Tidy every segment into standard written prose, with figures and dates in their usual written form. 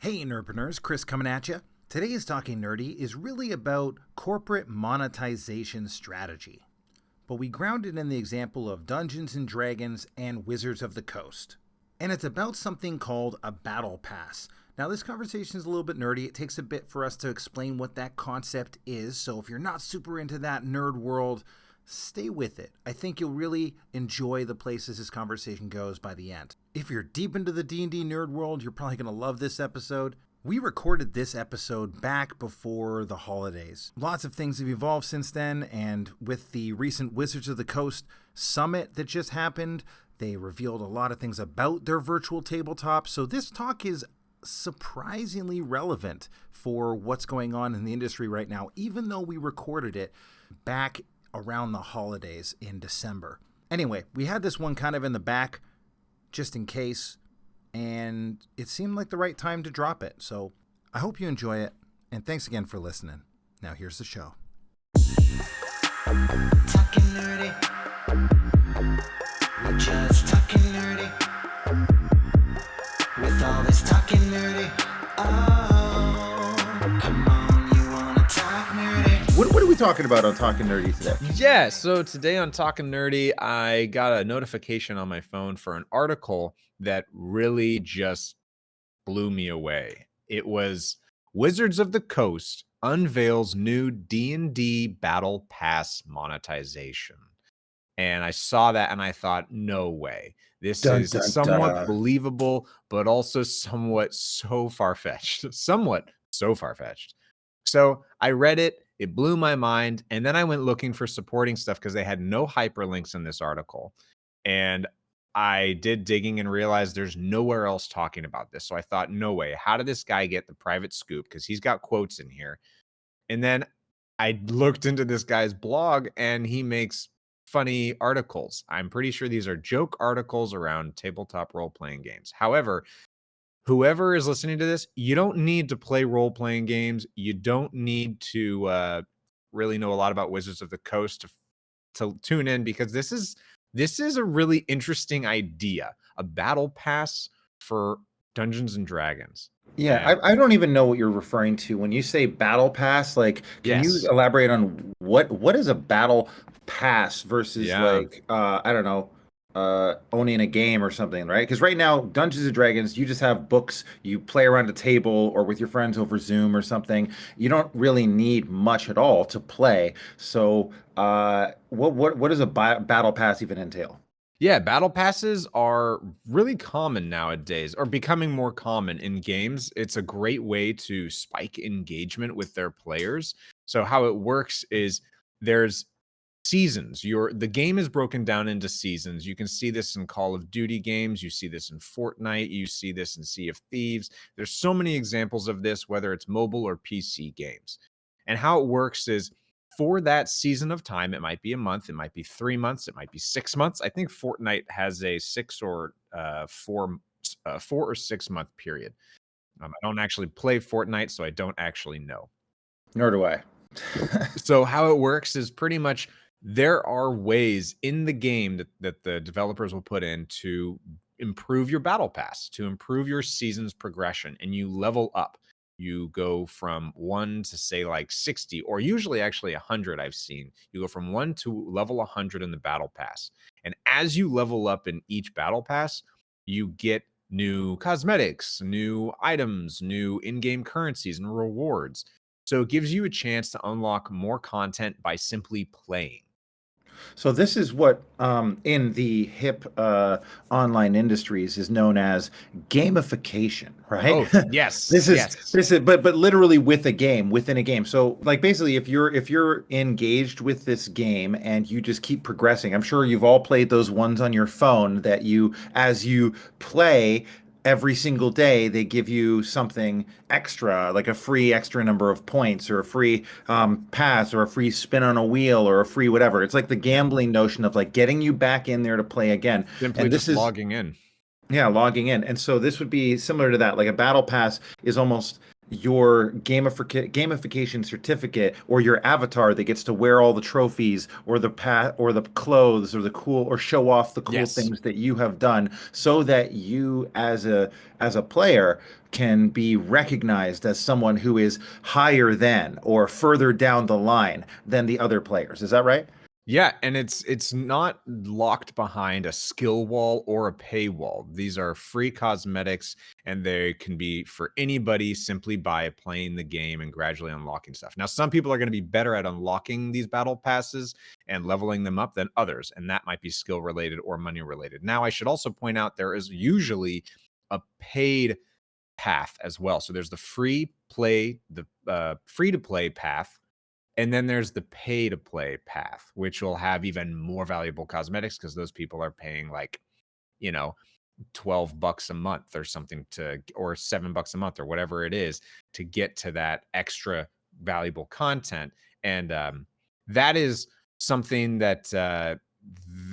Hey Nerdpreneurs, Chris coming at you. Today's Talking Nerdy is really about corporate monetization strategy, but we ground it in the example of Dungeons & Dragons and Wizards of the Coast. And it's about something called a Battle Pass. Now this conversation is a little bit nerdy. It takes a bit for us to explain what that concept is, so if you're not super into that nerd world, stay with it. I think you'll really enjoy the places this conversation goes by the end. If you're deep into the D&D nerd world, you're probably going to love this episode. We recorded this episode back before the holidays. Lots of things have evolved since then, and with the recent Wizards of the Coast summit that just happened, they revealed a lot of things about their virtual tabletop, so this talk is surprisingly relevant for what's going on in the industry right now, even though we recorded it back around the holidays in December. Anyway, we had this one kind of in the back just in case, and it seemed like the right time to drop it. So I hope you enjoy it, and thanks again for listening. Now here's the show. Talking nerdy. We're just talking nerdy. With all this talking nerdy. Oh, come on, you wanna talk nerdy? What are we talking about on Talking Nerdy today? Yeah, so today on Talking Nerdy, I got a notification on my phone for an article that really just blew me away. It was Wizards of the Coast unveils new D&D Battle Pass monetization. And I saw that and I thought, no way. This is somewhat believable, but also somewhat so far-fetched. So I read it, it blew my mind, and then I went looking for supporting stuff because they had no hyperlinks in this article. And I did digging and realized there's nowhere else talking about this. So I thought, no way. How did this guy get the private scoop? Because he's got quotes in here. And then I looked into this guy's blog, and he makes funny articles. I'm pretty sure these are joke articles around tabletop role-playing games. However, whoever is listening to this, you don't need to play role-playing games. You don't need to really know a lot about Wizards of the Coast to tune in, because this is a really interesting idea. A battle pass for Dungeons and Dragons. Yeah, I don't even know what you're referring to when you say battle pass. Like, can Yes. you elaborate on what is a battle pass versus like I don't know, owning a game or something, right? Because right now, Dungeons and Dragons, you just have books, you play around a table or with your friends over Zoom or something. You don't really need much at all to play. So, what does a battle pass even entail? Yeah, battle passes are really common nowadays, or becoming more common in games. It's a great way to spike engagement with their players. So how it works is there's seasons. The game is broken down into seasons. You can see this in Call of Duty games. You see this in Fortnite. You see this in Sea of Thieves. There's so many examples of this, whether it's mobile or PC games. And how it works is, for that season of time, it might be a month, it might be 3 months, it might be 6 months. I think Fortnite has a 4 or 6 month period. I don't actually play Fortnite, so I don't actually know. Nor do I. So how it works is pretty much there are ways in the game that the developers will put in to improve your battle pass, to improve your season's progression, and you level up. You go from 1 to say like 60, or usually actually 100 I've seen. You go from 1 to level 100 in the battle pass. And as you level up in each battle pass, you get new cosmetics, new items, new in-game currencies and rewards. So it gives you a chance to unlock more content by simply playing. So this is what in the hip online industries is known as gamification, right? Oh, yes. This is but literally with a game, within a game. So like basically if you're engaged with this game and you just keep progressing, I'm sure you've all played those ones on your phone that as you play every single day, they give you something extra, like a free extra number of points or a free pass or a free spin on a wheel or a free whatever. It's like the gambling notion of like getting you back in there to play again. Simply and just logging in. Yeah, logging in. And so this would be similar to that. Like a battle pass is almost your gamification certificate or your avatar that gets to wear all the trophies or the or the clothes or the cool or show off the cool Yes. things that you have done so that you as a player can be recognized as someone who is higher than or further down the line than the other players. Is that right? Yeah, and it's not locked behind a skill wall or a paywall. These are free cosmetics, and they can be for anybody simply by playing the game and gradually unlocking stuff. Now, some people are going to be better at unlocking these battle passes and leveling them up than others, and that might be skill related or money related. Now, I should also point out there is usually a paid path as well. So there's the free to play path, and then there's the pay to play path, which will have even more valuable cosmetics because those people are paying like, you know, $12 a month or something or $7 a month or whatever it is to get to that extra valuable content. And that is something that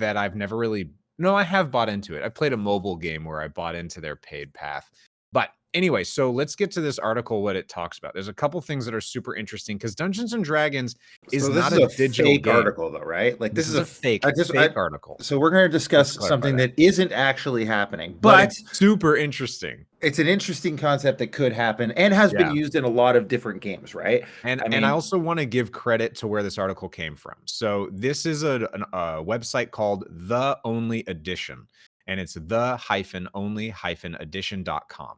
I've never really, no, I have bought into it. I played a mobile game where I bought into their paid path. But anyway, so let's get to this article, what it talks about. There's a couple things that are super interesting because Dungeons and Dragons is So this not is a a digital fake game. article, though, right? Like This is a fake article. so we're going to Let's discuss clarify something that. that isn't actually happening, But but it's super interesting. it's an interesting concept that could happen and has been Yeah. used in a lot of different games, right? And I mean, I also want to give credit to where this article came from. So this is a website called The Only Edition, and it's the-only-edition.com.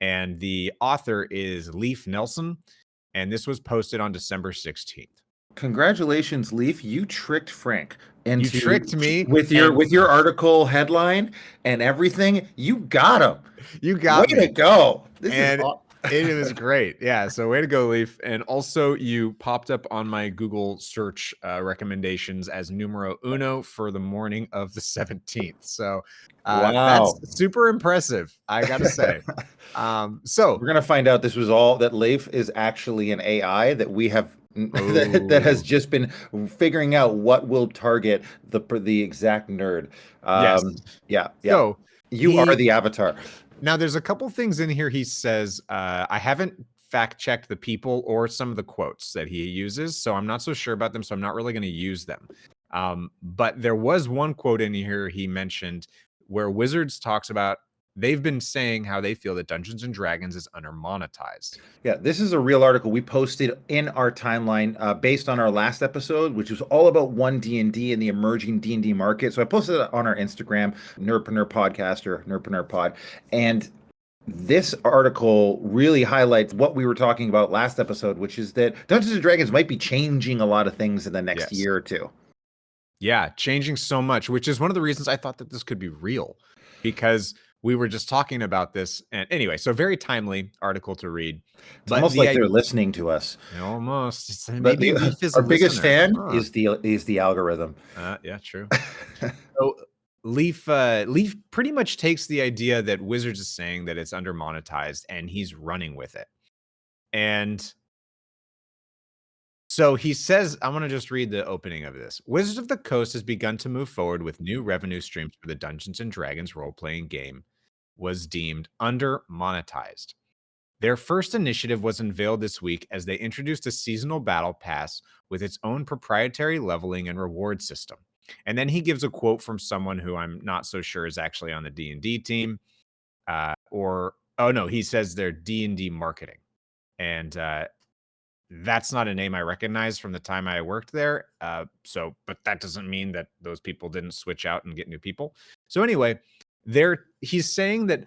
And the author is Leif Nelson, and this was posted on December 16th. congratulations, Leaf. You tricked Frank into You tricked me with your article headline and everything. You got him. You got Way me. to go. This And is it was great. Yeah. So way to go, Leaf. And also you popped up on my Google search recommendations as numero uno for the morning of the 17th. So that's wow. super impressive, I gotta say. So We're gonna find out this was all that Leif is actually an AI that we have that has oh, just been figuring out what will target the exact nerd. yes. Yeah, yeah. So You are the avatar. now there's a couple things in here he says. I haven't fact checked the people or some of the quotes that he uses, so I'm not so sure about them. So I'm not really going to use them. But there was one quote in here he mentioned where Wizards talks about they've been saying how they feel that Dungeons and Dragons is under-monetized. Yeah, this is a real article we posted in our timeline based on our last episode, which was all about one D&D and the emerging D&D market. So I posted it on our Instagram, Nerdpreneur Podcast or Nerdpreneur Pod, and this article really highlights what we were talking about last episode, which is that Dungeons and Dragons might be changing a lot of things in the next Yes. year or two. Yeah, changing so much, which is one of the reasons I thought that this could be real, because we were just talking about this. And anyway, so very timely article to read. It's almost like they're listening to us. Almost. It's, But maybe Leaf is our a biggest listener. fan is the algorithm. Yeah, true. So Leaf pretty much takes the idea that Wizards is saying that it's under monetized, and he's running with it. And so he says, I want to just read the opening of this. Wizards of the Coast has begun to move forward with new revenue streams for the Dungeons and Dragons role-playing game was deemed under monetized. Their first initiative was unveiled this week as they introduced a seasonal battle pass with its own proprietary leveling and reward system. And then he gives a quote from someone who I'm not so sure is actually on the D&D team. He says they're D&D marketing. And that's not a name I recognize from the time I worked there. But that doesn't mean that those people didn't switch out and get new people. So anyway, he's saying that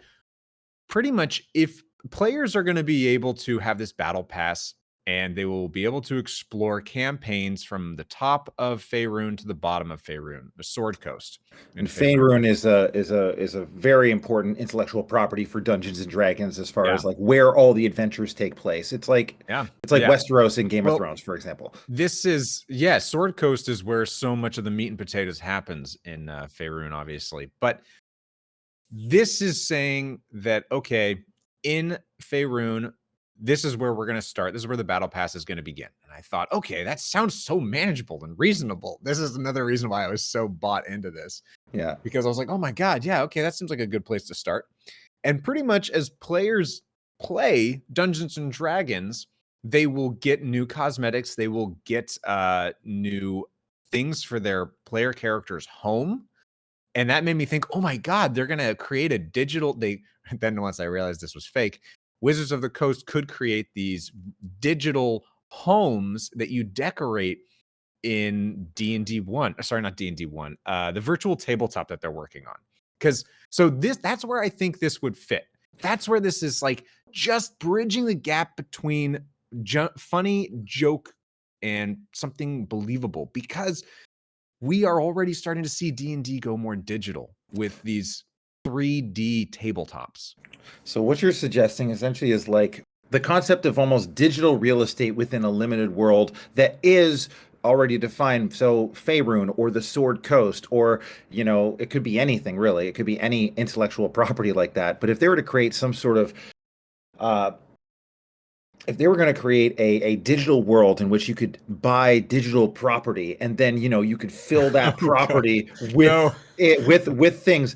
pretty much if players are going to be able to have this battle pass and they will be able to explore campaigns from the top of Faerun to the bottom of Faerun, the Sword Coast. And Faerun is a very important intellectual property for Dungeons and Dragons as far as like where all the adventures take place. It's like Westeros in Game of Thrones, for example. This is Sword Coast is where so much of the meat and potatoes happens in Faerun, obviously. But this is saying that in Faerun, this is where we're going to start. This is where the battle pass is going to begin. And I thought, okay, that sounds so manageable and reasonable. This is another reason why I was so bought into this. Yeah. Because I was like, oh my God, yeah, okay, that seems like a good place to start. And pretty much as players play Dungeons and Dragons, they will get new cosmetics, they will get new things for their player character's home. And that made me think, oh my God, they're gonna create a digital. Then once I realized this was fake, Wizards of the Coast could create these digital homes that you decorate in D&D 1. Sorry, not D&D 1. The virtual tabletop that they're working on. That's where I think this would fit. That's where this is like just bridging the gap between funny joke and something believable, because we are already starting to see D&D go more digital with these 3D tabletops. So what you're suggesting essentially is like the concept of almost digital real estate within a limited world that is already defined. So Faerun or the Sword Coast, or it could be anything really. It could be any intellectual property like that. But if they were to create some sort of if they were going to create a digital world in which you could buy digital property, and then you could fill that property with things.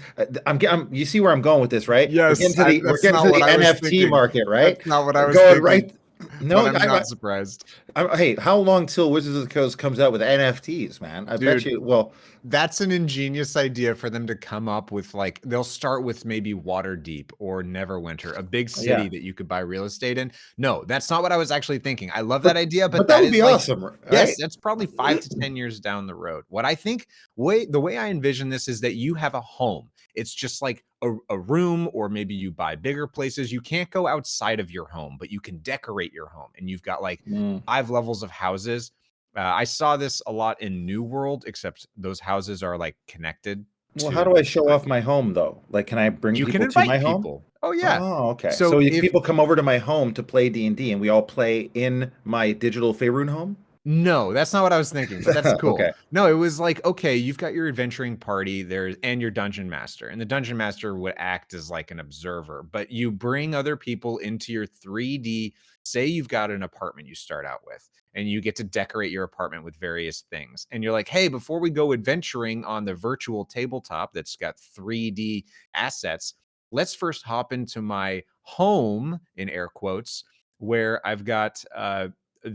You see where I'm going with this, right? Yes, we're getting to the NFT market, right? That's not what I was going thinking. right. No, but I'm not surprised. Hey, how long till Wizards of the Coast comes out with NFTs, man? I bet you. Well, that's an ingenious idea for them to come up with. Like, they'll start with maybe Waterdeep or Neverwinter, a big city that you could buy real estate in. No, that's not what I was actually thinking. I love that idea, but that would be awesome, right? Yes, that's probably 5 to 10 years down the road. What I think, the way I envision this is that you have a home. It's just like a room, or maybe you buy bigger places. You can't go outside of your home, but you can decorate your home, and you've got like 5 levels of houses. I saw this a lot in New World, except those houses are like connected. Well, how do I show off my home though? Like, can I bring people to my home? Oh yeah. Oh, okay. So if people come over to my home to play D&D, and we all play in my digital Faerun home? No, that's not what I was thinking, but that's cool. Okay. No, it was like, okay, you've got your adventuring party there and your dungeon master, and the dungeon master would act as like an observer, but you bring other people into your 3D. Say you've got an apartment you start out with, and you get to decorate your apartment with various things. And you're like, hey, before we go adventuring on the virtual tabletop that's got 3D assets, let's first hop into my home, in air quotes, where I've got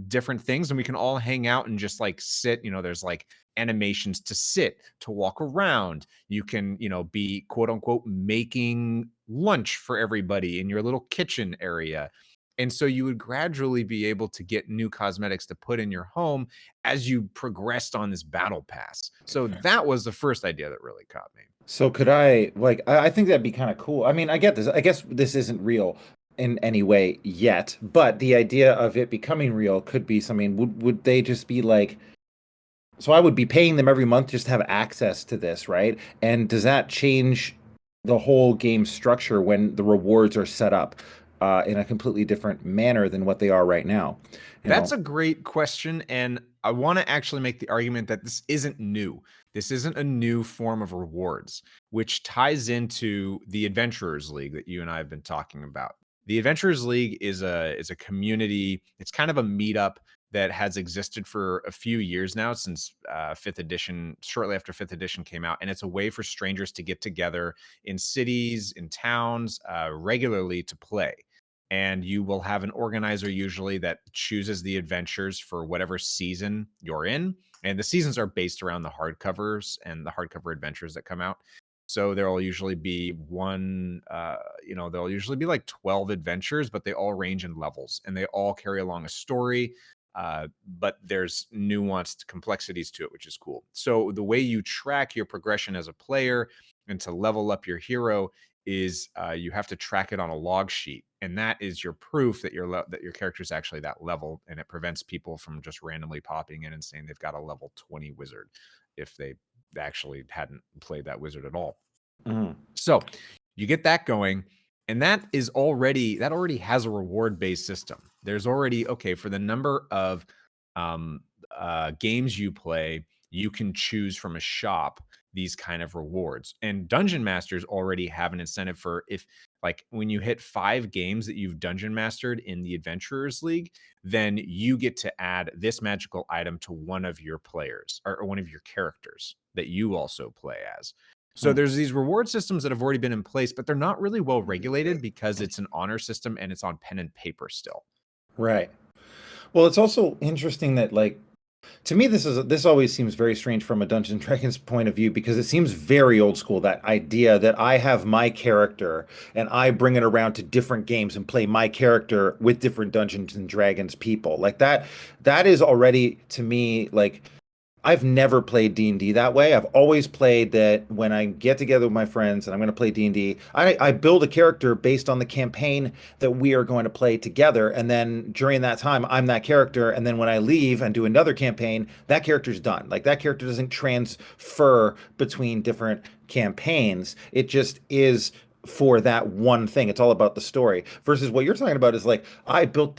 different things, and we can all hang out and just like sit. There's like animations to sit, to walk around. You can be quote unquote making lunch for everybody in your little kitchen area. And so you would gradually be able to get new cosmetics to put in your home as you progressed on this battle pass. So that was the first idea that really caught me. So could I think that'd be kind of cool. I mean, I get this. I guess this isn't real in any way yet, but the idea of it becoming real could be something. Would they just be like, so I would be paying them every month just to have access to this, right? And does that change the whole game structure when the rewards are set up in a completely different manner than what they are right now? That's a great question, and I want to actually make the argument that this isn't new. This isn't a new form of rewards, which ties into the Adventurers League that you and I have been talking about. The Adventurers League is a community. It's kind of a meetup that has existed for a few years now, since 5th edition, shortly after 5th edition came out. And it's a way for strangers to get together in cities, in towns, regularly to play. And you will have an organizer usually that chooses the adventures for whatever season you're in. And the seasons are based around the hardcovers and the hardcover adventures that come out. So there will usually be there'll usually be like 12 adventures, but they all range in levels, and they all carry along a story. But there's nuanced complexities to it, which is cool. So the way you track your progression as a player and to level up your hero is you have to track it on a log sheet, and that is your proof that your character is actually that level, and it prevents people from just randomly popping in and saying they've got a level 20 wizard if they actually hadn't played that wizard at all. So you get that going, and that already has a reward based system. There's already, okay, for the number of games you play, you can choose from a shop these kind of rewards. And dungeon masters already have an incentive for, if like when you hit 5 games that you've dungeon mastered in the Adventurers League, then you get to add this magical item to one of your players, or one of your characters that you also play as. So there's these reward systems that have already been in place, but they're not really well regulated because it's an honor system and it's on pen and paper still. Right. Well, it's also interesting that like to me this always seems very strange from a Dungeons and Dragons point of view because it seems very old school, that idea that I have my character and I bring it around to different games and play my character with different Dungeons and Dragons people. Like that is already to me like I've never played D&D that way. I've always played that when I get together with my friends and I'm going to play D&D, I build a character based on the campaign that we are going to play together. And then during that time, I'm that character. And then when I leave and do another campaign, that character's done. Like that character doesn't transfer between different campaigns. It just is for that one thing. It's all about the story. Versus what you're talking about is like, I played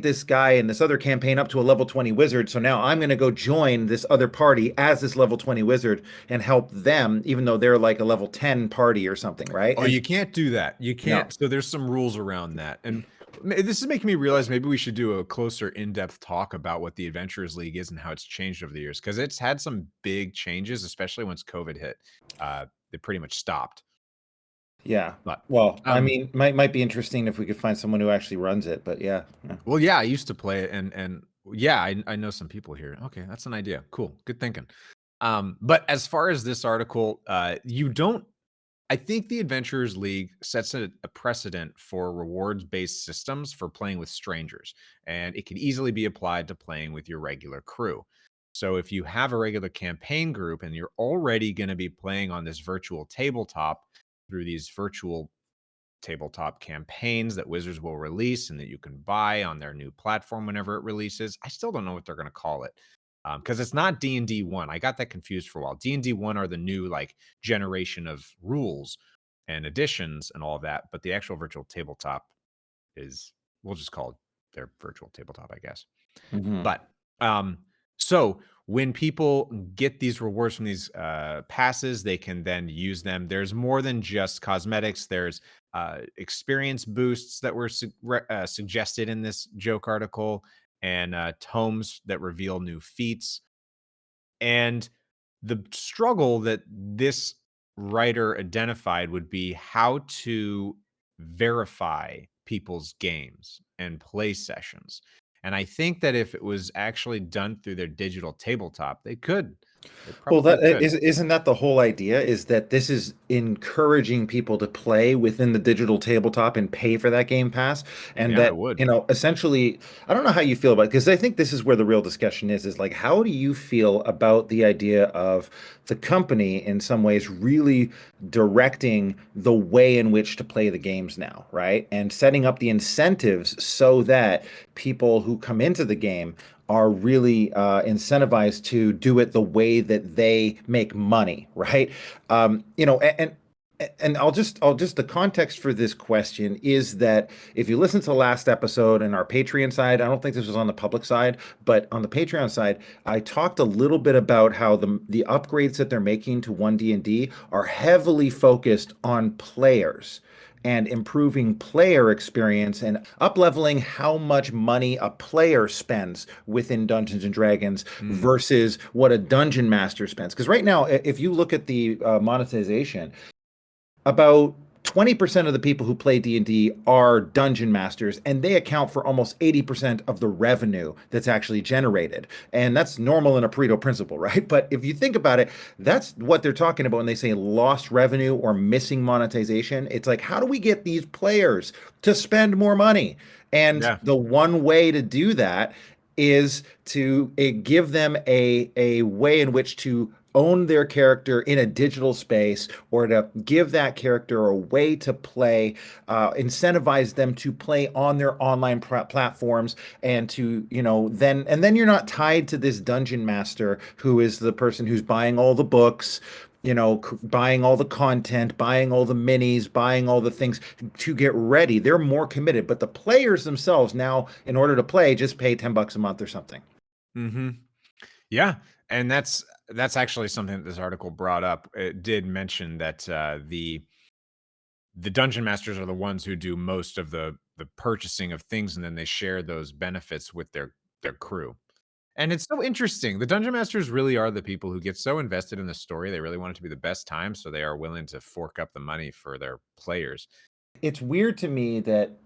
this guy in this other campaign up to a level 20 wizard. So now I'm going to go join this other party as this level 20 wizard and help them, even though they're like a level 10 party or something, right? Oh, And you can't do that. You can't. So there's some rules around that. And this is making me realize maybe we should do a closer in-depth talk about what the Adventurers League is and how it's changed over the years, because it's had some big changes, especially once COVID hit. They pretty much stopped. yeah. But Well, I mean, might be interesting if we could find someone who actually runs it, but yeah. well, yeah, I used to play it, and yeah, I know some people here. Okay, that's an idea. Cool, good thinking. But as far as this article, you don't. I think the Adventurers League sets a precedent for rewards-based systems for playing with strangers, and it can easily be applied to playing with your regular crew. So if you have a regular campaign group and you're already going to be playing on this virtual tabletop through these virtual tabletop campaigns that Wizards will release and that you can buy on their new platform whenever it releases. I still don't know what they're going to call it because it's not D&D 1. I got that confused for a while. D&D 1 are the new like generation of rules and additions and all of that, but the actual virtual tabletop is, we'll just call it their virtual tabletop, I guess. Mhm. But so when people get these rewards from these passes, they can then use them. There's more than just cosmetics. There's experience boosts that were suggested in this joke article, and tomes that reveal new feats. And the struggle that this writer identified would be how to verify people's games and play sessions. And I think that if it was actually done through their digital tabletop, they could. They Well, probably could. isn't that the whole idea? Is that this is encouraging people to play within the digital tabletop and pay for that Game Pass, and Yeah, I that would. essentially, I don't know how you feel about it because I think this is where the real discussion is like, how do you feel about the idea of the company in some ways really directing the way in which to play the games now, right? And setting up the incentives so that people who come into the game are really incentivized to do it the way that they make money, right? And I'll just the context for this question is that if you listen to the last episode and our Patreon side, I don't think this was on the public side, but on the Patreon side, I talked a little bit about how the upgrades that they're making to 1D&D are heavily focused on players and improving player experience and upleveling how much money a player spends within Dungeons and Dragons versus what a dungeon master spends. Because right now, if you look at the monetization, about 20% of the people who play D&D are dungeon masters, and they account for almost 80% of the revenue that's actually generated. And that's normal in a Pareto principle, right? But if you think about it, that's what they're talking about when they say lost revenue or missing monetization. It's like, how do we get these players to spend more money? And Yeah. the one way to do that is to give them a way in which to own their character in a digital space, or to give that character a way to play, incentivize them to play on their online platforms, and to then you're not tied to this dungeon master who is the person who's buying all the books, buying all the content, buying all the minis, buying all the things to get ready. They're more committed, but the players themselves now, in order to play, just pay $10 a month or something. Mm-hmm. Yeah, and that's actually something that this article brought up. It did mention that the dungeon masters are the ones who do most of the purchasing of things, and then they share those benefits with their crew. And it's so interesting. The dungeon masters really are the people who get so invested in the story. They really want it to be the best time, so they are willing to fork up the money for their players. It's weird to me that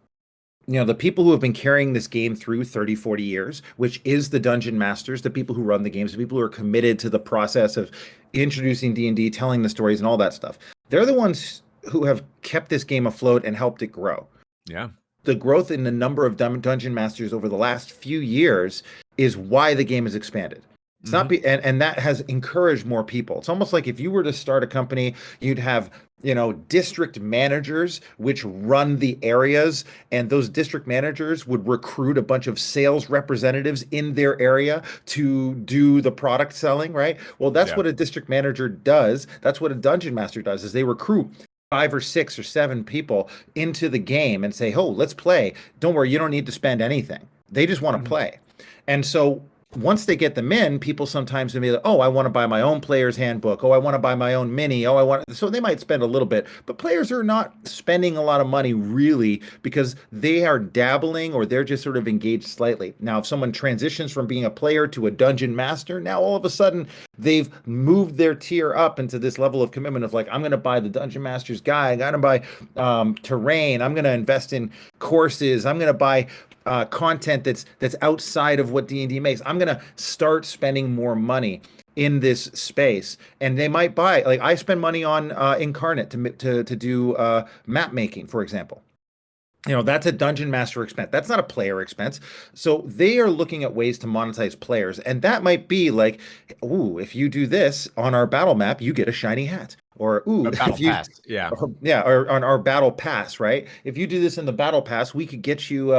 the people who have been carrying this game through 30, 40 years, which is the dungeon masters, the people who run the games, the people who are committed to the process of introducing D&D, telling the stories and all that stuff. They're the ones who have kept this game afloat and helped it grow. Yeah. The growth in the number of dungeon masters over the last few years is why the game has expanded. It's not and that has encouraged more people. It's almost like if you were to start a company, you'd have, district managers which run the areas, and those district managers would recruit a bunch of sales representatives in their area to do the product selling, right? Well, that's what a district manager does. That's what a dungeon master does, is they recruit 5 or 6 or 7 people into the game and say, "Oh, let's play. Don't worry, you don't need to spend anything." They just want to play. And so once they get them in, people sometimes will be like, "Oh, I want to buy my own player's handbook. Oh, I want to buy my own mini. Oh, I want." So they might spend a little bit, but players are not spending a lot of money really, because they are dabbling, or they're just sort of engaged slightly. Now, if someone transitions from being a player to a dungeon master, now all of a sudden they've moved their tier up into this level of commitment of like, I'm going to buy the dungeon master's guide. I'm going to buy terrain. I'm going to invest in courses. I'm going to buy content that's outside of what D&D makes. I'm going to start spending more money in this space. And they might buy, like I spend money on Incarnate to do map making, for example. That's a dungeon master expense. That's not a player expense. So they are looking at ways to monetize players. And that might be like, ooh, if you do this on our battle map, you get a shiny hat. Or ooh, Battle Pass, or on our battle pass, right? If you do this in the battle pass, we could get you.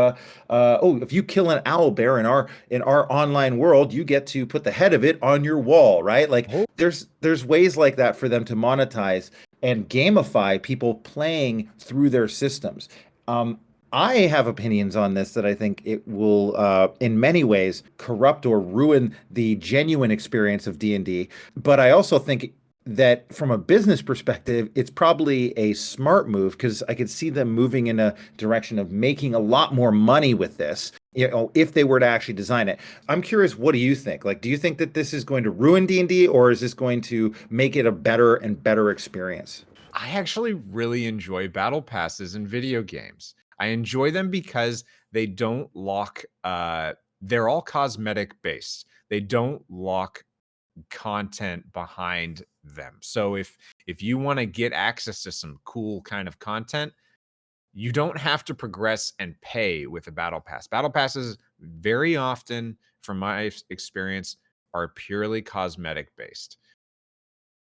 If you kill an owl bear in our online world, you get to put the head of it on your wall, right? Like there's ways like that for them to monetize and gamify people playing through their systems. I have opinions on this that I think it will, in many ways, corrupt or ruin the genuine experience of D&D. But I also think that from a business perspective, it's probably a smart move, because I could see them moving in a direction of making a lot more money with this, if they were to actually design it. I'm curious, what do you think? Like, do you think that this is going to ruin D&D, or is this going to make it a better and better experience? I actually really enjoy battle passes in video games. I enjoy them because they don't lock, they're all cosmetic based. They don't lock content behind them. So if you want to get access to some cool kind of content, you don't have to progress and pay with a battle pass. Battle passes very often, from my experience, are purely cosmetic based.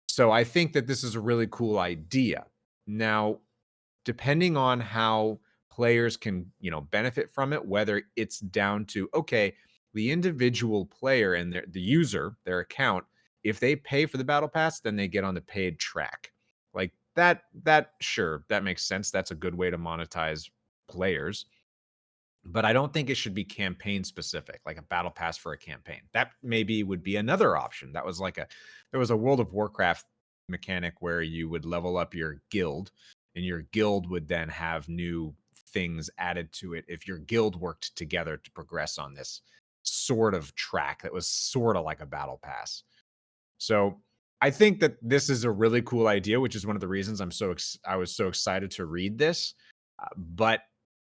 So I think that this is a really cool idea. Now, depending on how players can, benefit from it, whether it's down to, okay, the individual player and the user, their account, if they pay for the battle pass, then they get on the paid track. Like that sure, that makes sense. That's a good way to monetize players. But I don't think it should be campaign specific, like a battle pass for a campaign. That maybe would be another option. There was a World of Warcraft mechanic where you would level up your guild, and your guild would then have new things added to it if your guild worked together to progress on this sort of track that was sort of like a battle pass. So I think that this is a really cool idea, which is one of the reasons I was so excited to read this. But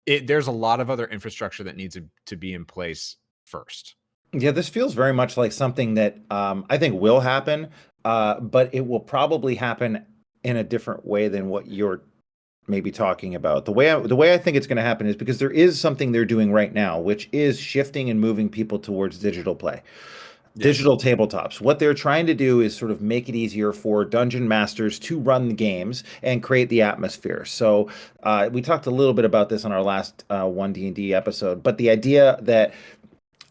there's a lot of other infrastructure that needs to be in place first. Yeah, this feels very much like something that I think will happen, but it will probably happen in a different way than what you're maybe talking about. The way I think it's going to happen is because there is something they're doing right now, which is shifting and moving people towards digital play. Yes. Digital tabletops. What they're trying to do is sort of make it easier for dungeon masters to run the games and create the atmosphere. So we talked a little bit about this on our last 1D&D episode, but the idea that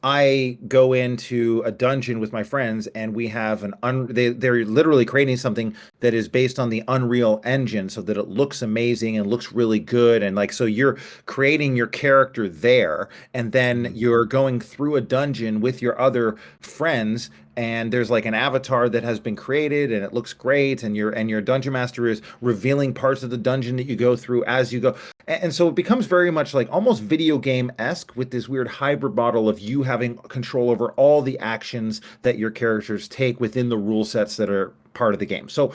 I go into a dungeon with my friends and we have they're literally creating something that is based on the Unreal Engine so that it looks amazing and looks really good. And like, so you're creating your character there, and then you're going through a dungeon with your other friends, and there's like an avatar that has been created and it looks great, and your dungeon master is revealing parts of the dungeon that you go through as you go. And so it becomes very much like almost video game-esque, with this weird hybrid model of you having control over all the actions that your characters take within the rule sets that are part of the game. So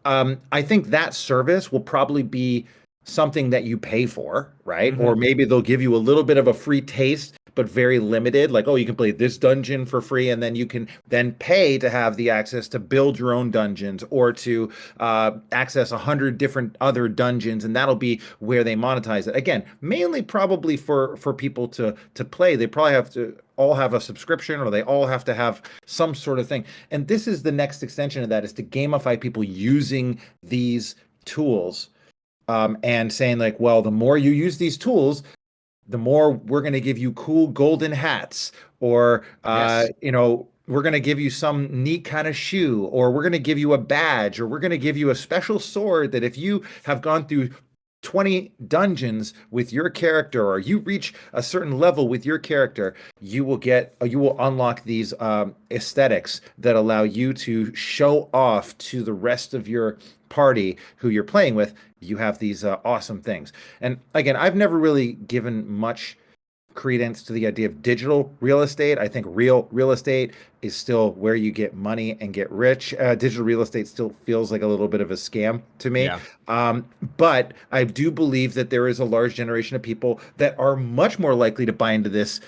I think that service will probably be something that you pay for, right? Or maybe they'll give you a little bit of a free taste, but very limited. Like, oh, you can play this dungeon for free, and then you can then pay to have the access to build your own dungeons, or to access 100 different other dungeons, and that'll be where they monetize it. Again, mainly probably for people to play. They probably have to all have a subscription, or they all have to have some sort of thing. And this is the next extension of that, is to gamify people using these tools, and saying like, well, the more you use these tools, the more we're going to give you cool golden hats, or you know, we're going to give you some neat kind of shoe, or we're going to give you a badge, or we're going to give you a special sword that if you have gone through 20 dungeons with your character, or you reach a certain level with your character, you will unlock these aesthetics that allow you to show off to the rest of your party who you're playing with. You have these awesome things. And again, I've never really given much credence to the idea of digital real estate. I think real estate is still where you get money and get rich. Digital real estate still feels like a little bit of a scam to me. Yeah. But I do believe that there is a large generation of people that are much more likely to buy into this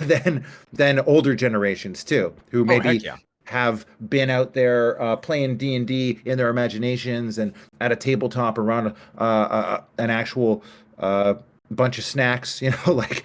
than older generations too, who maybe have been out there playing D&D in their imaginations and at a tabletop around an actual bunch of snacks, you know, like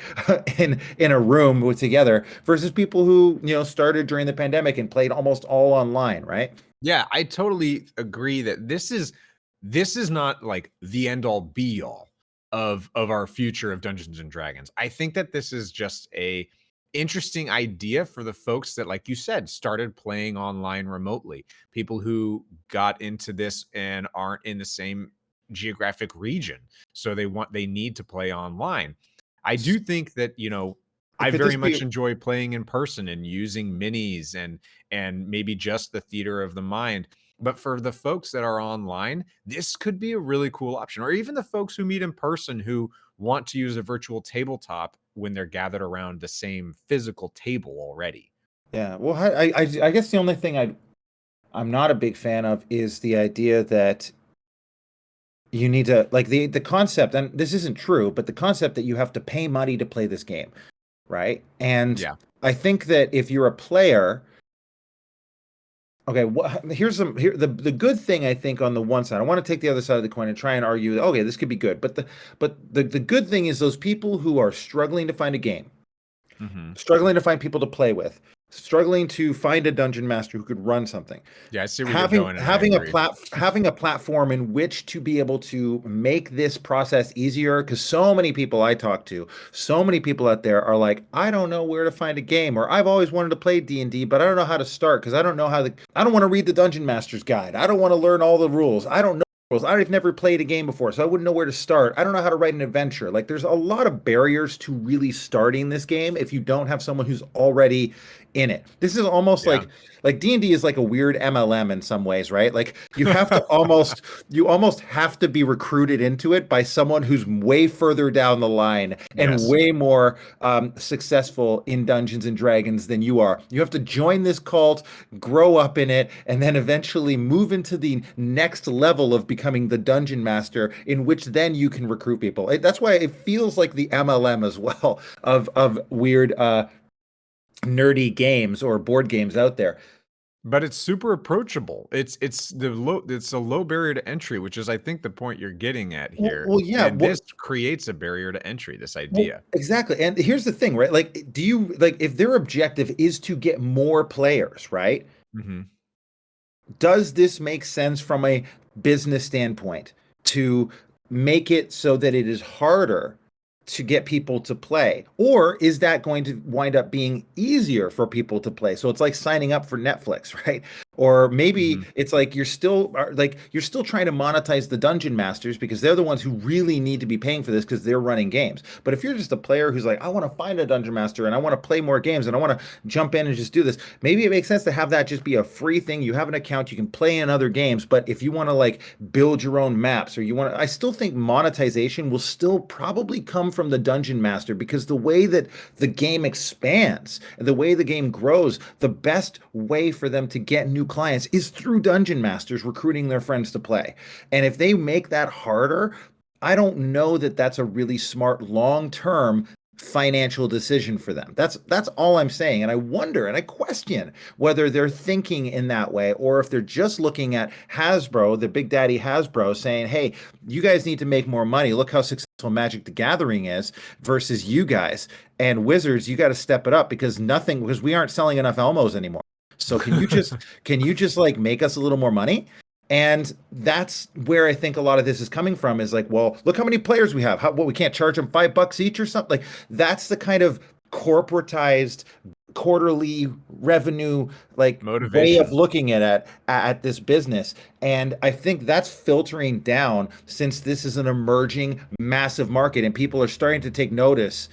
in a room with together, versus people who, you know, started during the pandemic and played almost all online, right? Yeah, I totally agree that this is not like the end all be all of our future of Dungeons and Dragons. I think that this is just a interesting idea for the folks that, like you said, started playing online remotely, people who got into this and aren't in the same geographic region, so they need to play online. I do think that, you know, I very much enjoy playing in person and using minis and maybe just the theater of the mind. But for the folks that are online, this could be a really cool option. Or even the folks who meet in person who want to use a virtual tabletop when they're gathered around the same physical table already. Yeah. Well, I guess the only thing I'm not a big fan of is the idea that you need to, like, the concept, and this isn't true, but the concept that you have to pay money to play this game, right? And I think that if you're a player, okay, the good thing, I think, on the one side, I want to take the other side of the coin and try and argue that, okay, this could be good, but the good thing is those people who are struggling to find a game, struggling to find people to play with, struggling to find a dungeon master who could run something. Yeah, I see where you're going. Having a platform in which to be able to make this process easier, because so many people I talk to, so many people out there are like, I don't know where to find a game, or I've always wanted to play D&D, but I don't know how to start because I don't want to read the Dungeon Master's Guide. I don't want to learn all the rules. I don't know rules. I've never played a game before, so I wouldn't know where to start. I don't know how to write an adventure. Like, there's a lot of barriers to really starting this game if you don't have someone who's already in it. This is almost like D&D is like a weird MLM in some ways, right? Like, you have to almost have to be recruited into it by someone who's way further down the line and way more successful in Dungeons and Dragons than you are. You have to join this cult, grow up in it, and then eventually move into the next level of becoming the dungeon master, in which then you can recruit people. That's why it feels like the MLM as well of weird nerdy games or board games out there. But it's super approachable. It's a low barrier to entry, which is, I think, the point you're getting at here. Well, yeah. And this creates a barrier to entry, this idea. Well, exactly. And here's the thing, right? Like, do you, like, if their objective is to get more players, right? Does this make sense from a business standpoint to make it so that it is harder to get people to play? Or is that going to wind up being easier for people to play? So it's like signing up for Netflix, right? Or maybe Mhm. it's like you're still trying to monetize the dungeon masters because they're the ones who really need to be paying for this because they're running games. But if you're just a player who's like, I want to find a dungeon master and I want to play more games and I want to jump in and just do this, maybe it makes sense to have that just be a free thing. You have an account, you can play in other games, but if you want to like build your own maps or you want to, I still think monetization will still probably come from the dungeon master because the way that the game expands and the way the game grows, the best way for them to get new clients is through dungeon masters recruiting their friends to play. And if they make that harder, I don't know that that's a really smart long-term financial decision for them. That's all I'm saying. And I wonder and I question whether they're thinking in that way or if they're just looking at Hasbro, the big daddy Hasbro, saying, hey, you guys need to make more money. Look how successful Magic the Gathering is versus you guys. And Wizards, you got to step it up because we aren't selling enough Elmos anymore. So can you just like make us a little more money? And that's where I think a lot of this is coming from is like, well, look how many players we have. We can't charge them $5 each or something. Like that's the kind of corporatized quarterly revenue like way of Motivation. looking at this business. And I think that's filtering down since this is an emerging massive market and people are starting to take notice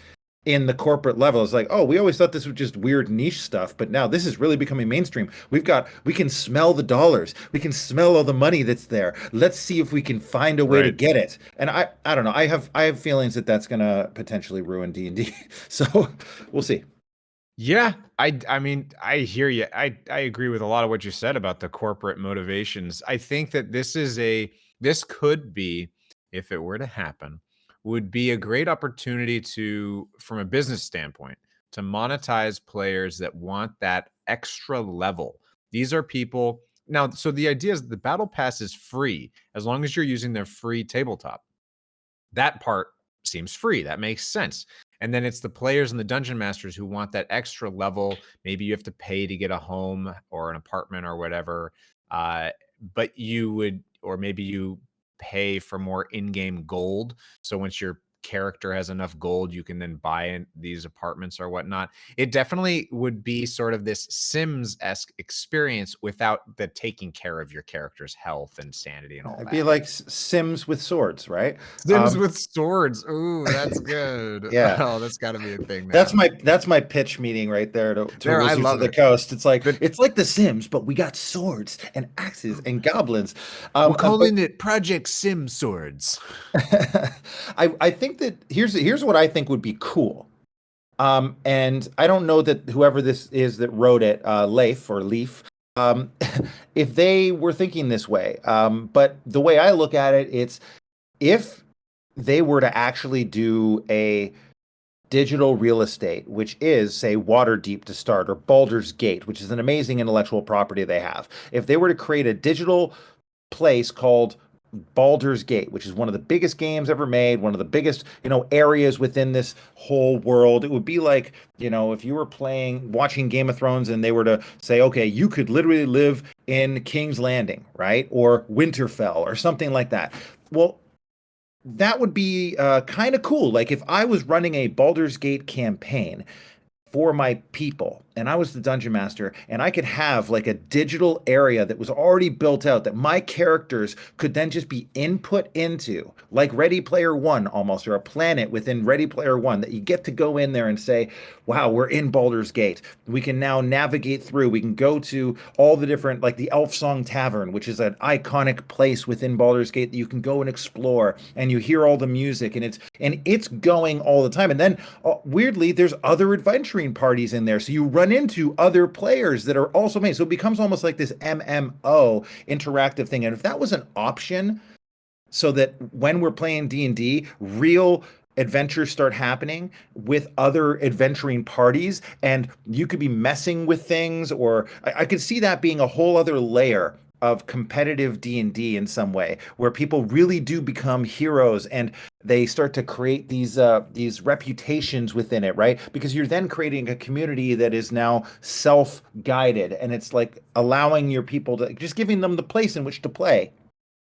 in the corporate level. It's like, oh, we always thought this was just weird niche stuff, but now this is really becoming mainstream. We can smell the dollars. We can smell all the money that's there. Let's see if we can find a way to Right. get it. And I don't know. I have feelings that that's going to potentially ruin D&D. So we'll see. Yeah, I mean, I hear you. I agree with a lot of what you said about the corporate motivations. I think that this could be, if it were to happen, would be a great opportunity to, from a business standpoint, to monetize players that want that extra level. These are people now. So the idea is the battle pass is free as long as you're using their free tabletop. That part seems free. That makes sense. And then it's the players and the dungeon masters who want that extra level. Maybe you have to pay to get a home or an apartment or whatever. Uh, but you would, or maybe you pay for more in-game gold. So once your character has enough gold, you can then buy these apartments or whatnot. It definitely would be sort of this Sims-esque experience without the taking care of your character's health and sanity and all It'd be that. like Sims with swords, right? Sims with swords. Ooh, that's good. Yeah. Oh, that's got to be a thing That's now. my pitch meeting right there to There, I Wizards of love the it. Coast. The, It's like The Sims, but we got swords and axes and goblins. we're But calling it Project Sim Swords. I think that here's what I think would be cool. And I don't know that whoever this is that wrote it, Leaf, um, if they were thinking this way. But the way I look at it, it's if they were to actually do a digital real estate, which is, say, Waterdeep to start, or Baldur's Gate, which is an amazing intellectual property they have. If they were to create a digital place called Baldur's Gate, which is one of the biggest games ever made, one of the biggest, areas within this whole world. It would be like, if you were watching Game of Thrones and they were to say, okay, you could literally live in King's Landing, right? Or Winterfell or something like that. Well, that would be kind of cool. Like if I was running a Baldur's Gate campaign for my people and I was the dungeon master and I could have like a digital area that was already built out that my characters could then just be input into, like Ready Player One almost, or a planet within Ready Player One that you get to go in there and say, wow, we're in Baldur's Gate. We can now navigate through. We can go to all the different, like the Elf Song Tavern, which is an iconic place within Baldur's Gate that you can go and explore, and you hear all the music, and it's going all the time. And then weirdly, there's other adventuring parties in there, so you run into other players that are also made. So it becomes almost like this MMO interactive thing. And if that was an option, so that when we're playing D&D, real adventures start happening with other adventuring parties, and you could be messing with things, or I could see that being a whole other layer of competitive D&D in some way, where people really do become heroes and they start to create these reputations within it, right? Because you're then creating a community that is now self-guided, and it's like allowing your people to, just giving them the place in which to play.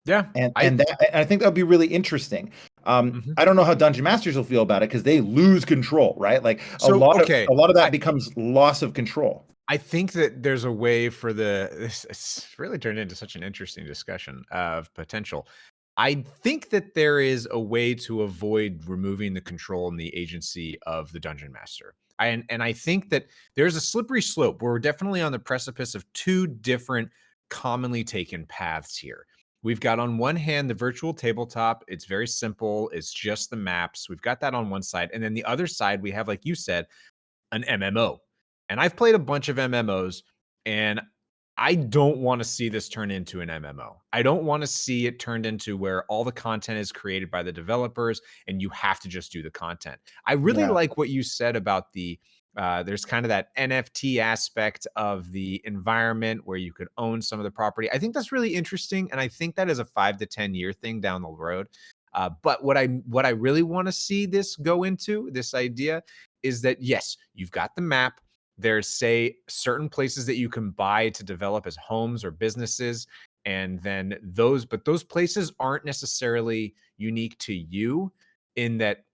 Yeah, And I think that would be really interesting. Mhm. I don't know how dungeon masters will feel about it because they lose control, right? Like So okay, a lot of that becomes loss of control. I think that there's a way for it's really turned into such an interesting discussion of potential. I think that there is a way to avoid removing the control and the agency of the dungeon master. And I think that there's a slippery slope. We're definitely on the precipice of two different commonly taken paths here. We've got on one hand the virtual tabletop. It's very simple. It's just the maps. We've got that on one side. And then the other side, we have, like you said, an MMO. And I've played a bunch of MMOs, and I don't want to see this turn into an MMO. I don't want to see it turned into where all the content is created by the developers and you have to just do the content. I really Yeah. like what you said about there's kind of that NFT aspect of the environment where you could own some of the property. I think that's really interesting, and I think that is a 5 to 10 year thing down the road. But what I really want to see this go into, this idea, is that yes, you've got the map. There's, say, certain places that you can buy to develop as homes or businesses. And then but those places aren't necessarily unique to you, in that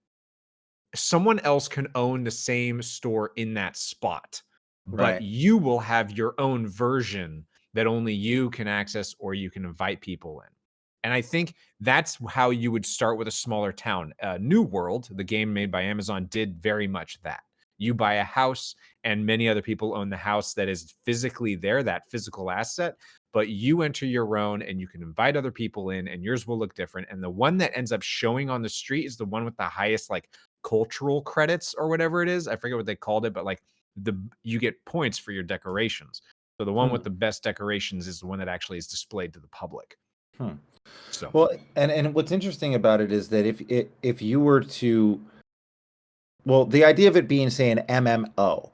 someone else can own the same store in that spot, but Right. you will have your own version that only you can access or you can invite people in. And I think that's how you would start with a smaller town. New World, the game made by Amazon, did very much that. You buy a house, and many other people own the house that is physically there, that physical asset, but you enter your own and you can invite other people in, and yours will look different. And the one that ends up showing on the street is the one with the highest, like, cultural credits or whatever it is. I forget what they called it, but like you get points for your decorations. So the one Hmm. with the best decorations is the one that actually is displayed to the public. Hmm. So Well, and what's interesting about it is that if you were to, well, the idea of it being, say, an MMO,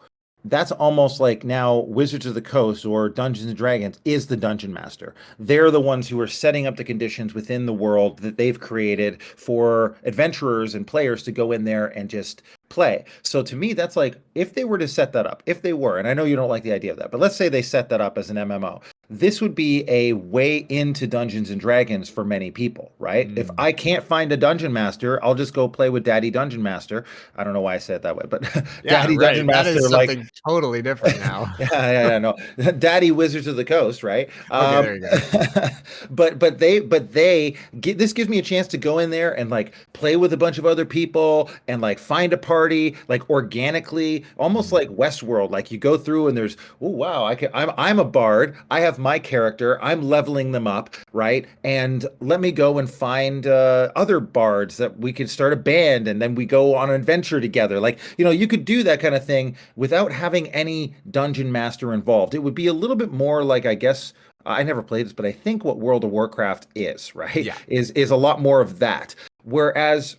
that's almost like now Wizards of the Coast or Dungeons and Dragons is the dungeon master. They're the ones who are setting up the conditions within the world that they've created for adventurers and players to go in there and just play. So to me, that's like, if they were to set that up, if they were, and I know you don't like the idea of that, but let's say they set that up as an MMO. This would be a way into Dungeons and Dragons for many people, right? If mm, I can't find a dungeon master, I'll just go play with Daddy Dungeon Master. I don't know why I said it that way, but yeah, Daddy Dungeon right. That is Master, like, something totally different now. yeah, no, Daddy Wizards of the Coast, right? Okay, there you go. But they get, this gives me a chance to go in there and like play with a bunch of other people and like find a party like organically, almost Mm, like Westworld. Like you go through and there's, oh wow, I'm a bard. I have my character. I'm leveling them up, right? And let me go and find other bards that we could start a band and then we go on an adventure together. Like, you could do that kind of thing without having any dungeon master involved. It would be a little bit more like, I guess, I never played this, but I think what World of Warcraft is, right? yeah. Is a lot more of that. Whereas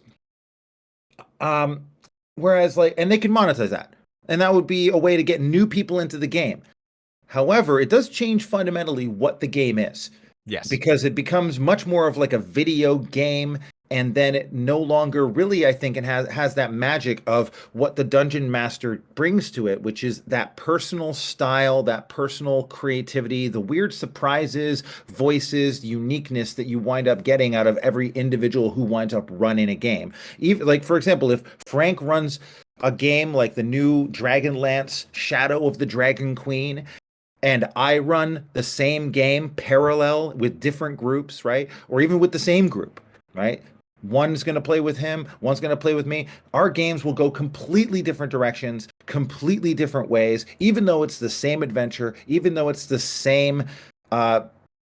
um whereas like, and they can monetize that. And that would be a way to get new people into the game. However, it does change fundamentally what the game is, Yes. because it becomes much more of like a video game, and then it no longer really, I think, it has that magic of what the dungeon master brings to it, which is that personal style, that personal creativity, the weird surprises, voices, uniqueness that you wind up getting out of every individual who winds up running a game. Even like, for example, if Frank runs a game like the new Dragonlance Shadow of the Dragon Queen, and I run the same game parallel with different groups, right? Or even with the same group, right? One's going to play with him, one's going to play with me. Our games will go completely different directions, completely different ways, even though it's the same adventure, even though it's the same uh,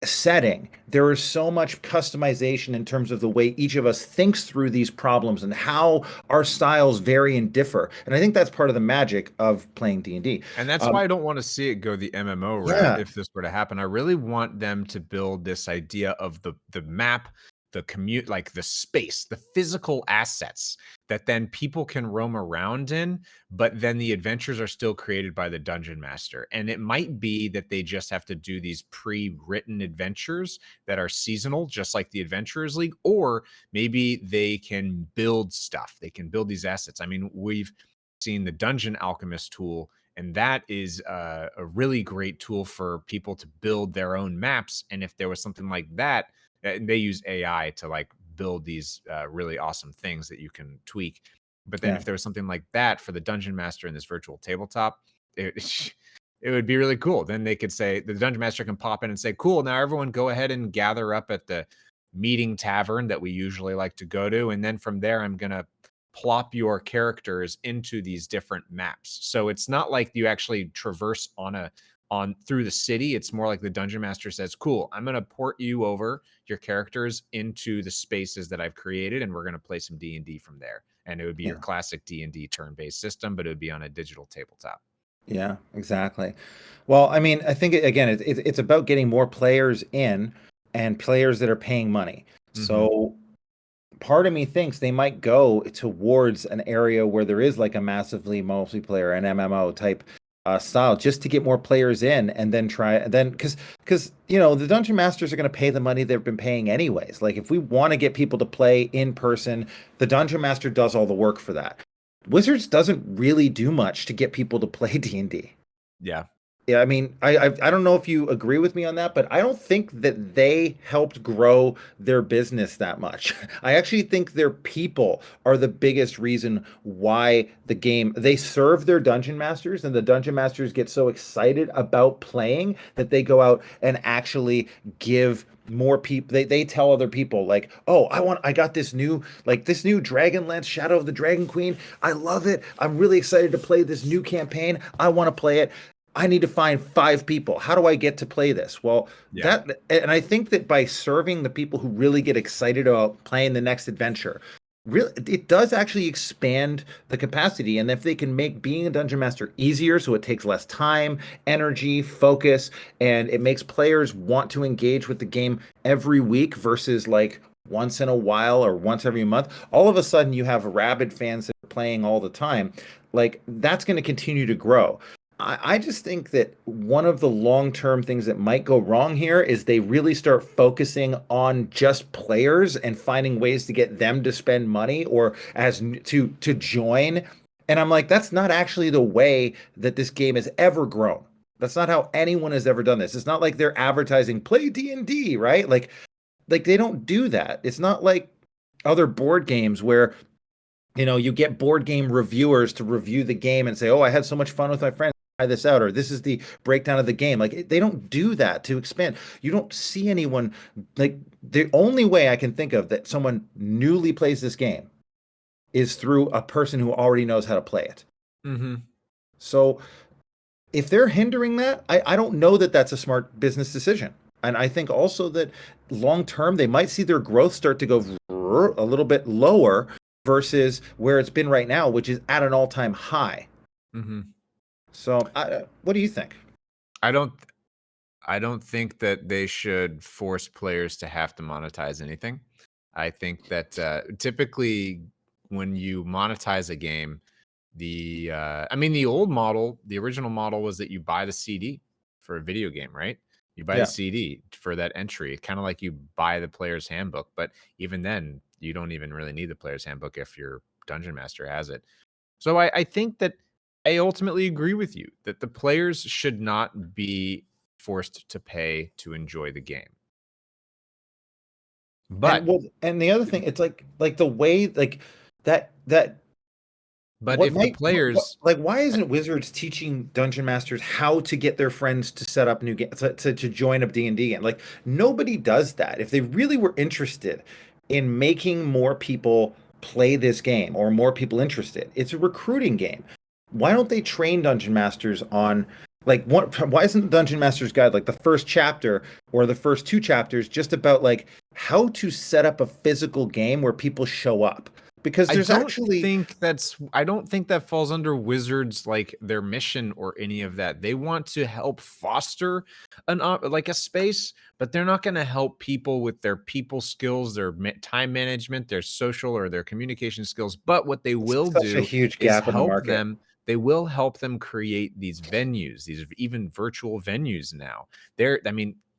setting. There is so much customization in terms of the way each of us thinks through these problems and how our styles vary and differ. And I think that's part of the magic of playing D&D. And that's Um, why I don't want to see it go the MMO route yeah, if this were to happen. I really want them to build this idea of the map, the commute, like the space, the physical assets that then people can roam around in, but then the adventures are still created by the dungeon master. And it might be that they just have to do these pre-written adventures that are seasonal, just like the Adventurers League, or maybe they can build stuff. They can build these assets. I mean, we've seen the Dungeon Alchemist tool, and that is a really great tool for people to build their own maps. And if there was something like that, and they use AI to like build these really awesome things that you can tweak. But then yeah. if there was something like that for the dungeon master in this virtual tabletop, it, It would be really cool. Then they could say, the dungeon master can pop in and say, cool, now everyone go ahead and gather up at the meeting tavern that we usually like to go to. And then from there, I'm going to plop your characters into these different maps. So it's not like you actually traverse on through the city. It's more like the dungeon master says, cool, I'm going to port you over your characters into the spaces that I've created, and we're going to play some D&D from there. And it would be your Yeah. classic D&D turn-based system, but it would be on a digital tabletop. Yeah, exactly. Well, I mean, I think again, it's about getting more players in and players that are paying money. So part of me thinks they might go towards an area where there is like a massively multiplayer, an MMO type style, just to get more players in, and then because the dungeon masters are going to pay the money they've been paying anyways. Like if we want to get people to play in person, the dungeon master does all the work for that. Wizards doesn't really do much to get people to play D&D. Yeah. Yeah, I mean, I don't know if you agree with me on that, but I don't think that they helped grow their business that much. I actually think their people are the biggest reason why they serve their dungeon masters, and the dungeon masters get so excited about playing that they go out and actually give more people. They tell other people like, oh, I got this new Dragonlance Shadow of the Dragon Queen. I love it. I'm really excited to play this new campaign. I want to play it. I need to find 5 people. How do I get to play this? Well, Yeah. and I think that by serving the people who really get excited about playing the next adventure, really, it does actually expand the capacity. And if they can make being a dungeon master easier, so it takes less time, energy, focus, and it makes players want to engage with the game every week versus like once in a while or once every month, all of a sudden you have rabid fans that are playing all the time. Like that's going to continue to grow. I just think that one of the long-term things that might go wrong here is they really start focusing on just players and finding ways to get them to spend money or to join. And I'm like, that's not actually the way that this game has ever grown. That's not how anyone has ever done this. It's not like they're advertising play D&D, right? Like they don't do that. It's not like other board games where you get board game reviewers to review the game and say, "Oh, I had so much fun with my friends. Try this out," or "This is the breakdown of the game." Like they don't do that to expand. You don't see anyone like the only way I can think of that someone newly plays this game is through a person who already knows how to play it. Mm-hmm. So if they're hindering that, I don't know that that's a smart business decision. And I think also that long term, they might see their growth start to go a little bit lower versus where it's been right now, which is at an all-time high. Mm-hmm. So, what do you think? I don't think that they should force players to have to monetize anything. I think that typically when you monetize a game, the old model, the original model was that you buy the CD for a video game, right? You buy Yeah. the CD for that entry, kind of like you buy the player's handbook. But even then, you don't even really need the player's handbook if your dungeon master has it. So I think that I ultimately agree with you that the players should not be forced to pay to enjoy the game. But And the other thing, it's like the way like that but what if the might players like why isn't Wizards teaching dungeon masters how to get their friends to set up new games to join up D&D game? Like nobody does that. If they really were interested in making more people play this game or more people interested, it's a recruiting game. Why don't they train dungeon masters on like why isn't the Dungeon Master's Guide like the first chapter or the first 2 chapters just about like how to set up a physical game where people show up? Because there's I actually don't think that falls under Wizards like their mission or any of that. They want to help foster like a space, but they're not going to help people with their people skills, their time management, their social or their communication skills. But what they will such a do huge is gap in the help market. them. They will help them create these venues, these even virtual venues now.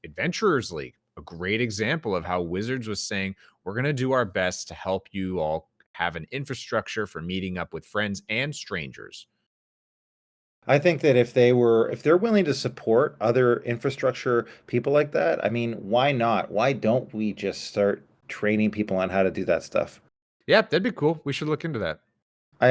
Adventurers League, a great example of how Wizards was saying, we're going to do our best to help you all have an infrastructure for meeting up with friends and strangers. I think that if they're willing to support other infrastructure people like that, I mean, why not? Why don't we just start training people on how to do that stuff? Yeah, that'd be cool. We should look into that.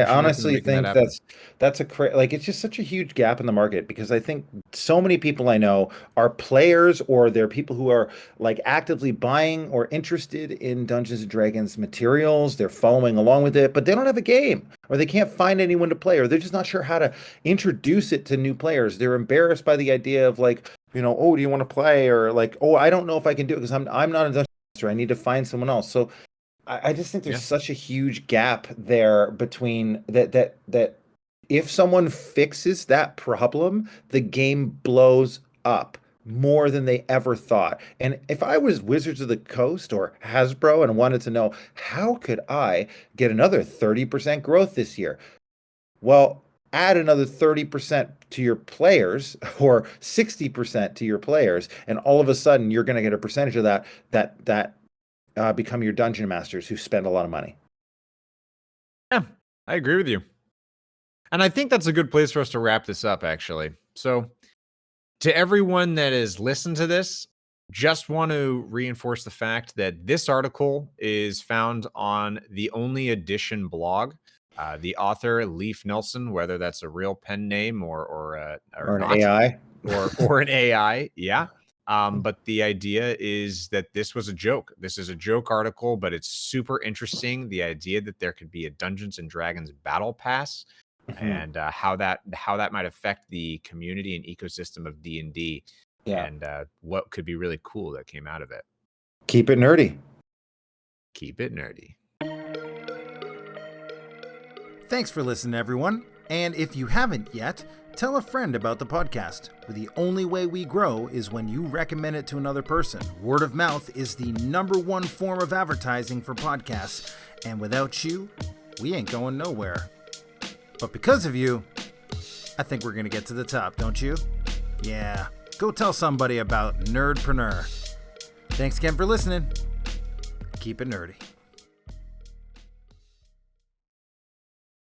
I should look into honestly making that think happen. that's like it's just such a huge gap in the market because I think so many people I know are players or they're people who are like actively buying or interested in Dungeons and Dragons materials. They're following along with it, but they don't have a game or they can't find anyone to play or they're just not sure how to introduce it to new players. They're embarrassed by the idea of like, oh, do you want to play? Or like, oh, I don't know if I can do it because I'm not a Dungeon Master. I need to find someone else. So I just think there's Yeah. such a huge gap there between that if someone fixes that problem, the game blows up more than they ever thought. And if I was Wizards of the Coast or Hasbro and wanted to know how could I get another 30% growth this year? Well, add another 30% to your players or 60% to your players, and all of a sudden you're going to get a percentage of that become your dungeon masters who spend a lot of money. Yeah, I agree with you. And I think that's a good place for us to wrap this up, actually. So, to everyone that has listened to this, just want to reinforce the fact that this article is found on the Only Edition blog. The author, Leif Nelson, whether that's a real pen name or Or an not, AI. or an AI, yeah. But the idea is that this was a joke. This is a joke article, but it's super interesting. The idea that there could be a Dungeons and Dragons battle pass Mhm. and how that might affect the community and ecosystem of D&D Yeah. and what could be really cool that came out of it. Keep it nerdy. Keep it nerdy. Thanks for listening, everyone. And if you haven't yet, tell a friend about the podcast. The only way we grow is when you recommend it to another person. Word of mouth is the #1 form of advertising for podcasts. And without you, we ain't going nowhere. But because of you, I think we're going to get to the top, don't you? Yeah. Go tell somebody about Nerdpreneur. Thanks again for listening. Keep it nerdy.